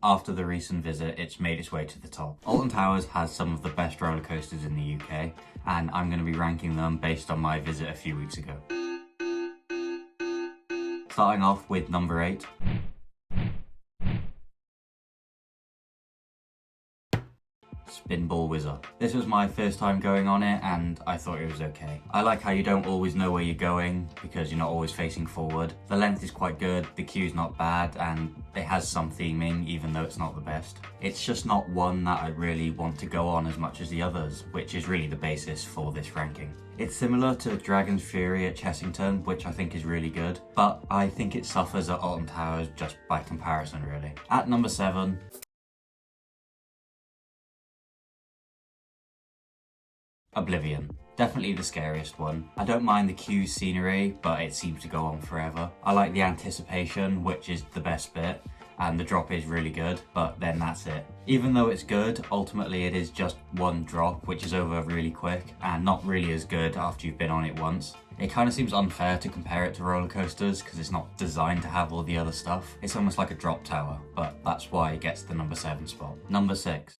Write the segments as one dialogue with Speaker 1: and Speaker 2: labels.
Speaker 1: after the recent visit, it's made its way to the top. Alton Towers has some of the best roller coasters in the UK, and I'm going to be ranking them based on my visit a few weeks ago. Starting off with number 8. Spinball Whizzer. This was my first time going on it and I thought it was okay. I like how you don't always know where you're going because you're not always facing forward. The length is quite good, the queue's not bad, and it has some theming even though it's not the best. It's just not one that I really want to go on as much as the others, which is really the basis for this ranking. It's similar to Dragon's Fury at Chessington, which I think is really good, but I think it suffers at Alton Towers just by comparison really. At number 7, Oblivion. Definitely the scariest one. I don't mind the queue scenery, but it seems to go on forever. I like the anticipation, which is the best bit, and the drop is really good, but then that's it. Even though it's good, ultimately it is just one drop, which is over really quick, and not really as good after you've been on it once. It kind of seems unfair to compare it to roller coasters because it's not designed to have all the other stuff. It's almost like a drop tower, but that's why it gets the number 7 spot. Number 6.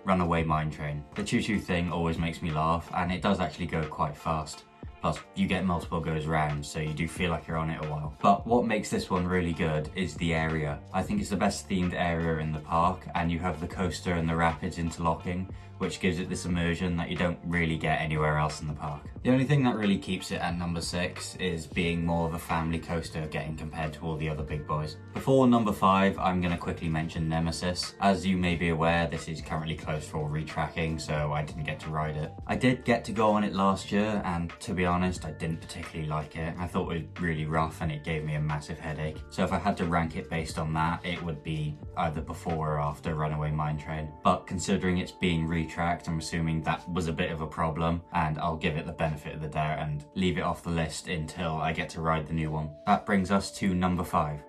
Speaker 1: Runaway Mine Train. The choo-choo thing always makes me laugh, and it does actually go quite fast. Plus, you get multiple goes round, so you do feel like you're on it a while. But what makes this one really good is the area. I think it's the best themed area in the park, and you have the coaster and the rapids interlocking, which gives it this immersion that you don't really get anywhere else in the park. The only thing that really keeps it at number 6 is being more of a family coaster getting compared to all the other big boys. Before number 5, I'm going to quickly mention Nemesis. As you may be aware, this is currently closed for retracking, so I didn't get to ride it. I did get to go on it last year, and to be honest, I didn't particularly like it. I thought it was really rough and it gave me a massive headache. So if I had to rank it based on that, it would be either before or after Runaway Mine Train. But considering it's being retracked, I'm assuming that was a bit of a problem, and I'll give it the benefit of the doubt and leave it off the list until I get to ride the new one. That brings us to number 5.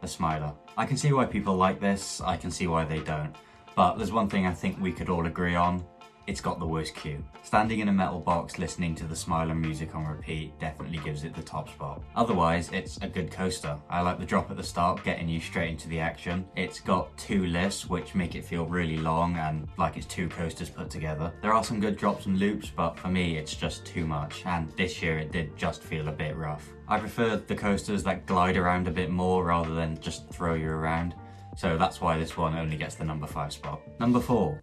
Speaker 1: The Smiler. I can see why people like this, I can see why they don't, but there's one thing I think we could all agree on. It's got the worst queue. Standing in a metal box listening to the Smiler music on repeat definitely gives it the top spot. Otherwise, it's a good coaster. I like the drop at the start, getting you straight into the action. It's got 2 lifts, which make it feel really long and like it's 2 coasters put together. There are some good drops and loops, but for me, it's just too much, and this year it did just feel a bit rough. I prefer the coasters that glide around a bit more rather than just throw you around, so that's why this one only gets the number 5 spot. Number 4.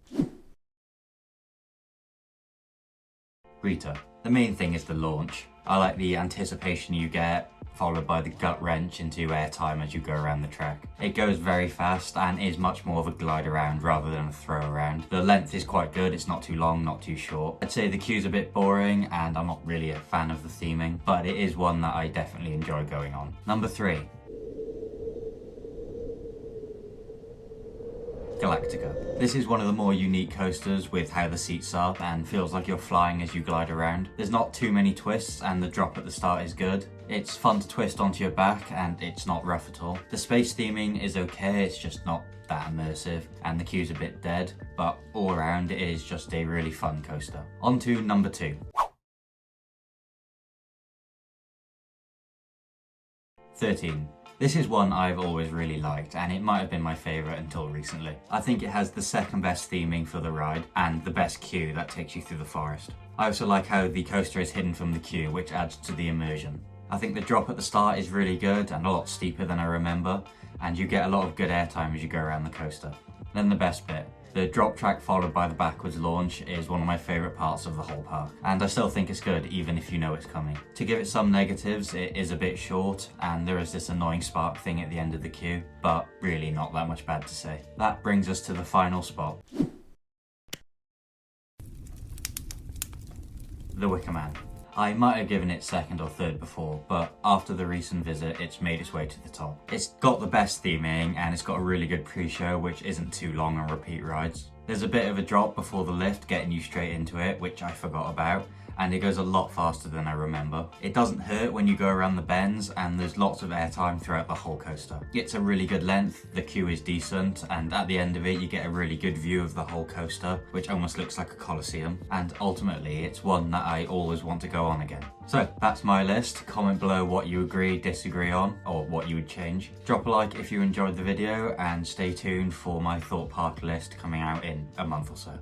Speaker 1: Rita. The main thing is the launch. I like the anticipation you get, followed by the gut wrench into airtime as you go around the track. It goes very fast and is much more of a glide around rather than a throw around. The length is quite good, it's not too long, not too short. I'd say the queue's a bit boring and I'm not really a fan of the theming, but it is one that I definitely enjoy going on. Number 3. Galactica. This is one of the more unique coasters with how the seats are and feels like you're flying as you glide around. There's not too many twists and the drop at the start is good. It's fun to twist onto your back and it's not rough at all. The space theming is okay, it's just not that immersive, and the queue's a bit dead, but all around it is just a really fun coaster. On to number 2. 13. This is one I've always really liked, and it might have been my favourite until recently. I think it has the second best theming for the ride, and the best queue that takes you through the forest. I also like how the coaster is hidden from the queue, which adds to the immersion. I think the drop at the start is really good, and a lot steeper than I remember, and you get a lot of good airtime as you go around the coaster. Then the best bit. The drop track followed by the backwards launch is one of my favourite parts of the whole park, and I still think it's good even if you know it's coming. To give it some negatives, it is a bit short and there is this annoying spark thing at the end of the queue, but really not that much bad to say. That brings us to the final spot. The Wicker Man. I might have given it second or third before, but after the recent visit, it's made its way to the top. It's got the best theming and it's got a really good pre-show which isn't too long on repeat rides. There's a bit of a drop before the lift getting you straight into it, which I forgot about, and it goes a lot faster than I remember. It doesn't hurt when you go around the bends, and there's lots of airtime throughout the whole coaster. It's a really good length, the queue is decent, and at the end of it you get a really good view of the whole coaster, which almost looks like a coliseum, and ultimately it's one that I always want to go on again. So that's my list. Comment below what you agree, disagree on, or what you would change. Drop a like if you enjoyed the video, and stay tuned for my thought park list coming out in a month or so.